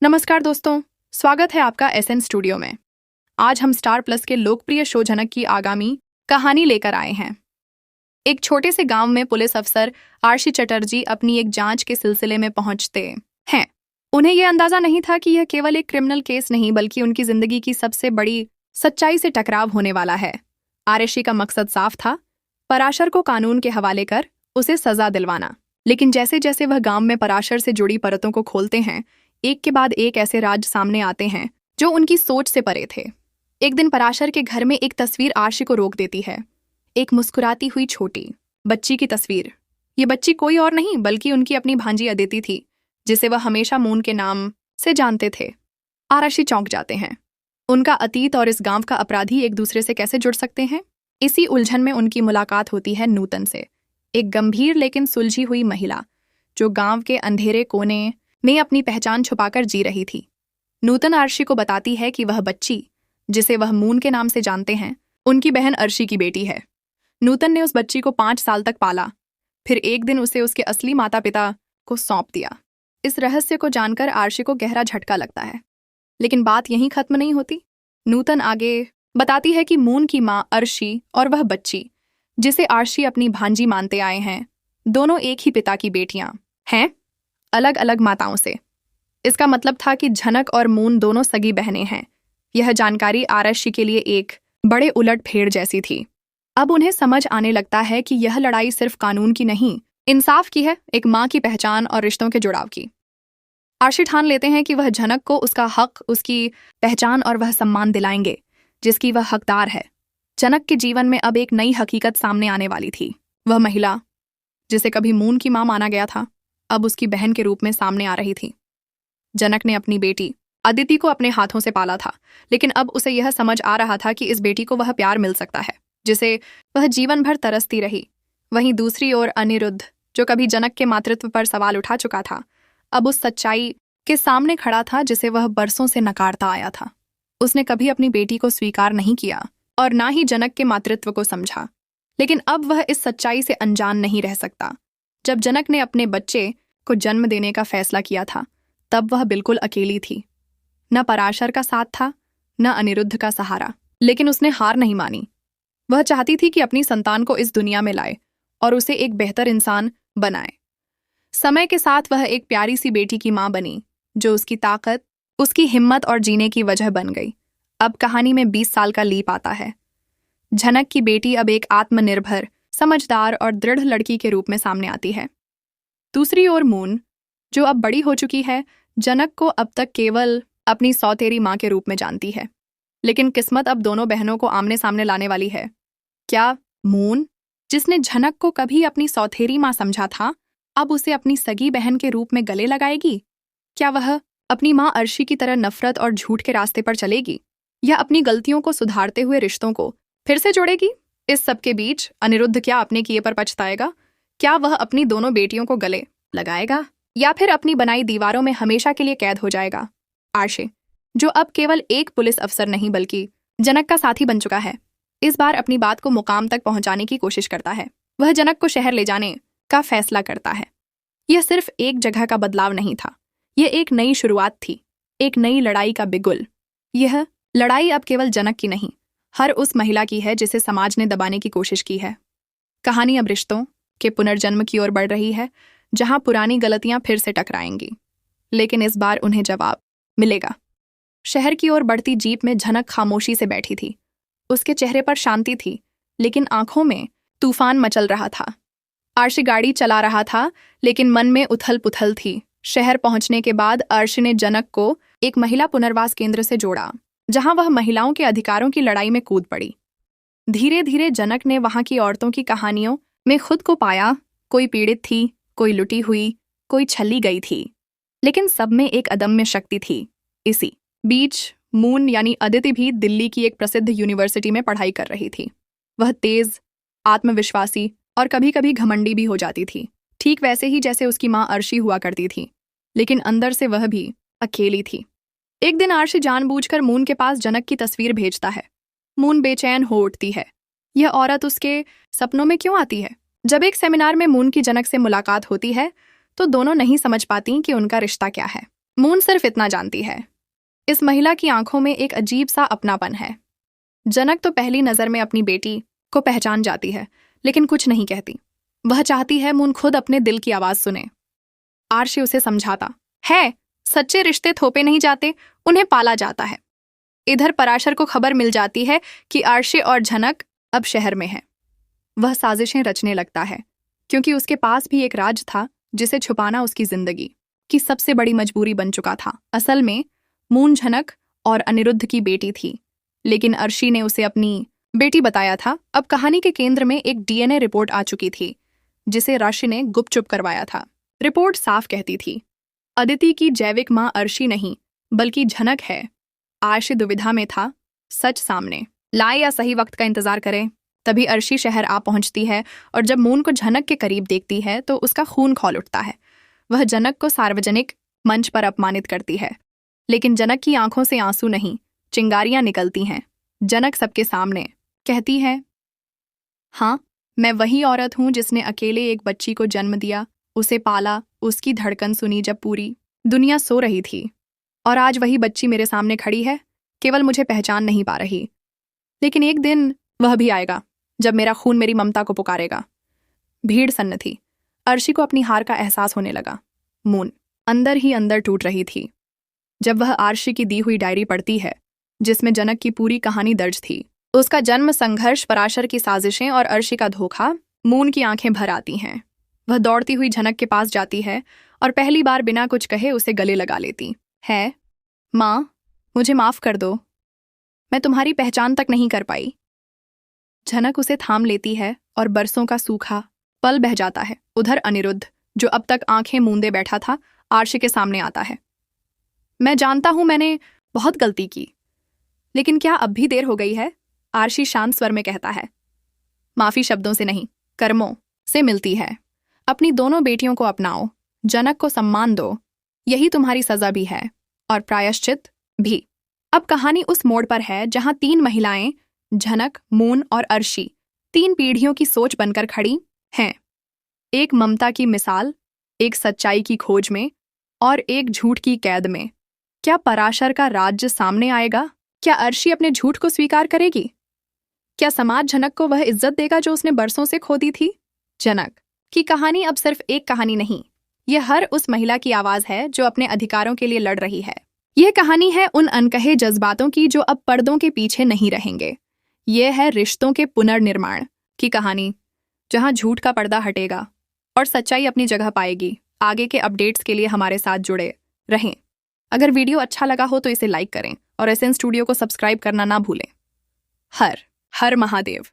नमस्कार दोस्तों, स्वागत है आपका एसएन स्टूडियो में। आज हम स्टार प्लस के लोकप्रिय शो झनक की आगामी कहानी लेकर आए हैं। एक छोटे से गांव में पुलिस अफसर आरशी चटर्जी अपनी एक जांच के सिलसिले में पहुंचते हैं। उन्हें यह अंदाजा नहीं था कि यह केवल एक क्रिमिनल केस नहीं बल्कि उनकी जिंदगी की सबसे बड़ी सच्चाई से टकराव होने वाला है। आरशी का मकसद साफ था, पराशर को कानून के हवाले कर उसे सजा दिलवाना। लेकिन जैसे जैसे वह गांव में पराशर से जुड़ी परतों को खोलते हैं, एक के बाद एक ऐसे राज सामने आते हैं जो उनकी सोच से परे थे। एक दिन पराशर के घर में एक तस्वीर आरशी को रोक देती है। एक मुस्कुराती हुई छोटी बच्ची की तस्वीर। ये बच्ची कोई और नहीं बल्कि उनकी अपनी भांजी अदिति थी, जिसे वह हमेशा मून के नाम से जानते थे। आरशी चौंक जाते हैं। उनका अतीत और इस गांव का अपराधी एक दूसरे से कैसे जुड़ सकते हैं? इसी उलझन में उनकी मुलाकात होती है नूतन से, एक गंभीर लेकिन सुलझी हुई महिला जो गांव के अंधेरे कोने में अपनी पहचान छुपाकर जी रही थी। नूतन आरशी को बताती है कि वह बच्ची, जिसे वह मून के नाम से जानते हैं, उनकी बहन अर्शी की बेटी है। नूतन ने उस बच्ची को 5 साल तक पाला, फिर एक दिन उसे उसके असली माता पिता को सौंप दिया। इस रहस्य को जानकर आरशी को गहरा झटका लगता है। लेकिन बात यहीं खत्म नहीं होती। नूतन आगे बताती है कि मून की माँ अर्शी और वह बच्ची, जिसे आरशी अपनी भांजी मानते आए हैं, दोनों एक ही पिता की बेटियां हैं, अलग अलग माताओं से। इसका मतलब था कि झनक और मून दोनों सगी बहनें हैं। यह जानकारी आरशी के लिए एक बड़े उलटफेर जैसी थी। अब उन्हें समझ आने लगता है कि यह लड़ाई सिर्फ कानून की नहीं, इंसाफ की है, एक माँ की पहचान और रिश्तों के जुड़ाव की। आरशी ठान लेते हैं कि वह झनक को उसका हक, उसकी पहचान और वह सम्मान दिलाएंगे जिसकी वह हकदार है। झनक के जीवन में अब एक नई हकीकत सामने आने वाली थी। वह महिला, जिसे कभी मून की मां माना गया था, अब उसकी बहन के रूप में सामने आ रही थी। जनक ने अपनी बेटी अदिति को अपने हाथों से पाला था, लेकिन अब उसे यह समझ आ रहा था कि इस बेटी को वह प्यार मिल सकता है जिसे वह जीवन भर तरसती रही। वहीं दूसरी ओर अनिरुद्ध, जो कभी जनक के मातृत्व पर सवाल उठा चुका था, अब उस सच्चाई के सामने खड़ा था जिसे वह बरसों से नकारता आया था। उसने कभी अपनी बेटी को स्वीकार नहीं किया और ना ही जनक के मातृत्व को समझा। लेकिन अब वह इस सच्चाई से अनजान नहीं रह सकता। जब जनक ने अपने बच्चे को जन्म देने का फैसला किया था, तब वह बिल्कुल अकेली थी। न पराशर का साथ था, न अनिरुद्ध का सहारा। लेकिन उसने हार नहीं मानी। वह चाहती थी कि अपनी संतान को इस दुनिया में लाए और उसे एक बेहतर इंसान बनाए। समय के साथ वह एक प्यारी सी बेटी की मां बनी, जो उसकी ताकत, उसकी हिम्मत और जीने की वजह बन गई। अब कहानी में 20 साल का लीप आता है। झनक की बेटी अब एक आत्मनिर्भर, समझदार और दृढ़ लड़की के रूप में सामने आती है। दूसरी ओर मून, जो अब बड़ी हो चुकी है, जनक को अब तक केवल अपनी सौतेरी माँ के रूप में जानती है। लेकिन किस्मत अब दोनों बहनों को आमने सामने लाने वाली है। क्या मून, जिसने झनक को कभी अपनी सौतेरी माँ समझा था, अब उसे अपनी सगी बहन के रूप में गले लगाएगी? क्या वह अपनी माँ अर्शी की तरह नफरत और झूठ के रास्ते पर चलेगी, या अपनी गलतियों को सुधारते हुए रिश्तों को फिर से जोड़ेगी? इस सब के बीच अनिरुद्ध क्या अपने किए पर पछताएगा? क्या वह अपनी दोनों बेटियों को गले लगाएगा, या फिर अपनी बनाई दीवारों में हमेशा के लिए कैद हो जाएगा? आरशी, जो अब केवल एक पुलिस अफसर नहीं बल्कि जनक का साथी बन चुका है, इस बार अपनी बात को मुकाम तक पहुंचाने की कोशिश करता है। वह जनक को शहर ले जाने का फैसला करता है। यह सिर्फ एक जगह का बदलाव नहीं था, यह एक नई शुरुआत थी, एक नई लड़ाई का बिगुल। यह लड़ाई अब केवल जनक की नहीं, हर उस महिला की है जिसे समाज ने दबाने की कोशिश की है। कहानी अब रिश्तों के पुनर्जन्म की ओर बढ़ रही है, जहां पुरानी गलतियां फिर से टकराएंगी, लेकिन इस बार उन्हें जवाब मिलेगा। शहर की ओर बढ़ती जीप में झनक खामोशी से बैठी थी। उसके चेहरे पर शांति थी, लेकिन आंखों में तूफान मचल रहा था। आरशी गाड़ी चला रहा था, लेकिन मन में उथल पुथल थी। शहर पहुंचने के बाद आरशी ने जनक को एक महिला पुनर्वास केंद्र से जोड़ा, जहां वह महिलाओं के अधिकारों की लड़ाई में कूद पड़ी। धीरे धीरे जनक ने वहां की औरतों की कहानियों में खुद को पाया। कोई पीड़ित थी, कोई लुटी हुई, कोई छली गई थी, लेकिन सब में एक अदम्य शक्ति थी। इसी बीच मून यानी अदिति भी दिल्ली की एक प्रसिद्ध यूनिवर्सिटी में पढ़ाई कर रही थी। वह तेज, आत्मविश्वासी और कभी कभी घमंडी भी हो जाती थी, ठीक वैसे ही जैसे उसकी माँ अर्शी हुआ करती थी। लेकिन अंदर से वह भी अकेली थी। एक दिन आरशी जानबूझकर मून के पास जनक की तस्वीर भेजता है। मून बेचैन हो उठती है। यह औरत उसके सपनों में क्यों आती है? जब एक सेमिनार में मून की जनक से मुलाकात होती है, तो दोनों नहीं समझ पाती कि उनका रिश्ता क्या है। मून सिर्फ इतना जानती है, इस महिला की आंखों में एक अजीब सा अपनापन है। जनक तो पहली नजर में अपनी बेटी को पहचान जाती है, लेकिन कुछ नहीं कहती। वह चाहती है मून खुद अपने दिल की आवाज सुने। आरशी उसे समझाता है, सच्चे रिश्ते थोपे नहीं जाते, उन्हें पाला जाता है। इधर पराशर को खबर मिल जाती है कि आरशी और झनक अब शहर में है। वह साजिशें रचने लगता है, क्योंकि उसके पास भी एक राज था जिसे छुपाना उसकी जिंदगी की सबसे बड़ी मजबूरी बन चुका था। असल में मून झनक और अनिरुद्ध की बेटी थी, लेकिन अर्शी ने उसे अपनी बेटी बताया था। अब कहानी के केंद्र में एक डीएनए रिपोर्ट आ चुकी थी, जिसे राशि ने गुपचुप करवाया था। रिपोर्ट साफ कहती थी, अदिति की जैविक मां अर्शी नहीं बल्कि झनक है। आरशी दुविधा में था, सच सामने लाए या सही वक्त का इंतजार करे। तभी अर्शी शहर आ पहुंचती है, और जब मून को झनक के करीब देखती है तो उसका खून खौल उठता है। वह जनक को सार्वजनिक मंच पर अपमानित करती है, लेकिन जनक की आंखों से आंसू नहीं, चिंगारियां निकलती हैं। जनक सबके सामने कहती है, हाँ, मैं वही औरत हूं जिसने अकेले एक बच्ची को जन्म दिया, उसे पाला, उसकी धड़कन सुनी जब पूरी दुनिया सो रही थी। और आज वही बच्ची मेरे सामने खड़ी है, केवल मुझे पहचान नहीं पा रही। लेकिन एक दिन वह भी आएगा जब मेरा खून मेरी ममता को पुकारेगा। भीड़ सन्न थी। अर्शी को अपनी हार का एहसास होने लगा। मून अंदर ही अंदर टूट रही थी। जब वह आरशी की दी हुई डायरी पढ़ती है, जिसमें जनक की पूरी कहानी दर्ज थी, उसका जन्म, संघर्ष, पराशर की साजिशें और अर्शी का धोखा, मून की आंखें भर आती हैं। वह दौड़ती हुई झनक के पास जाती है और पहली बार बिना कुछ कहे उसे गले लगा लेती है। माँ, मुझे माफ कर दो, मैं तुम्हारी पहचान तक नहीं कर पाई। झनक उसे थाम लेती है और बरसों का सूखा पल बह जाता है। उधर अनिरुद्ध, जो अब तक आंखें मूंदे बैठा था, आरशी के सामने आता है। मैं जानता हूं मैंने बहुत गलती की, लेकिन क्या अब भी देर हो गई है? आरशी शांत स्वर में कहता है। माफी शब्दों से नहीं, कर्मों से मिलती है। अपनी दोनों बेटियों को अपनाओ, जनक को सम्मान दो, यही तुम्हारी सजा भी है और प्रायश्चित भी। अब कहानी उस मोड़ पर है जहां तीन महिलाएं, झनक, मून और अर्शी, तीन पीढ़ियों की सोच बनकर खड़ी हैं। एक ममता की मिसाल, एक सच्चाई की खोज में और एक झूठ की कैद में। क्या पराशर का राज्य सामने आएगा? क्या अर्शी अपने झूठ को स्वीकार करेगी? क्या समाज झनक को वह इज्जत देगा जो उसने बरसों से खो दी थी? जनक की कहानी अब सिर्फ एक कहानी नहीं, यह हर उस महिला की आवाज है जो अपने अधिकारों के लिए लड़ रही है। यह कहानी है उन अनकहे जज्बातों की जो अब पर्दों के पीछे नहीं रहेंगे। यह है रिश्तों के पुनर्निर्माण की कहानी, जहां झूठ का पर्दा हटेगा और सच्चाई अपनी जगह पाएगी। आगे के अपडेट्स के लिए हमारे साथ जुड़े रहें। अगर वीडियो अच्छा लगा हो तो इसे लाइक करें और एसएन स्टूडियो को सब्सक्राइब करना ना भूलें। हर हर महादेव।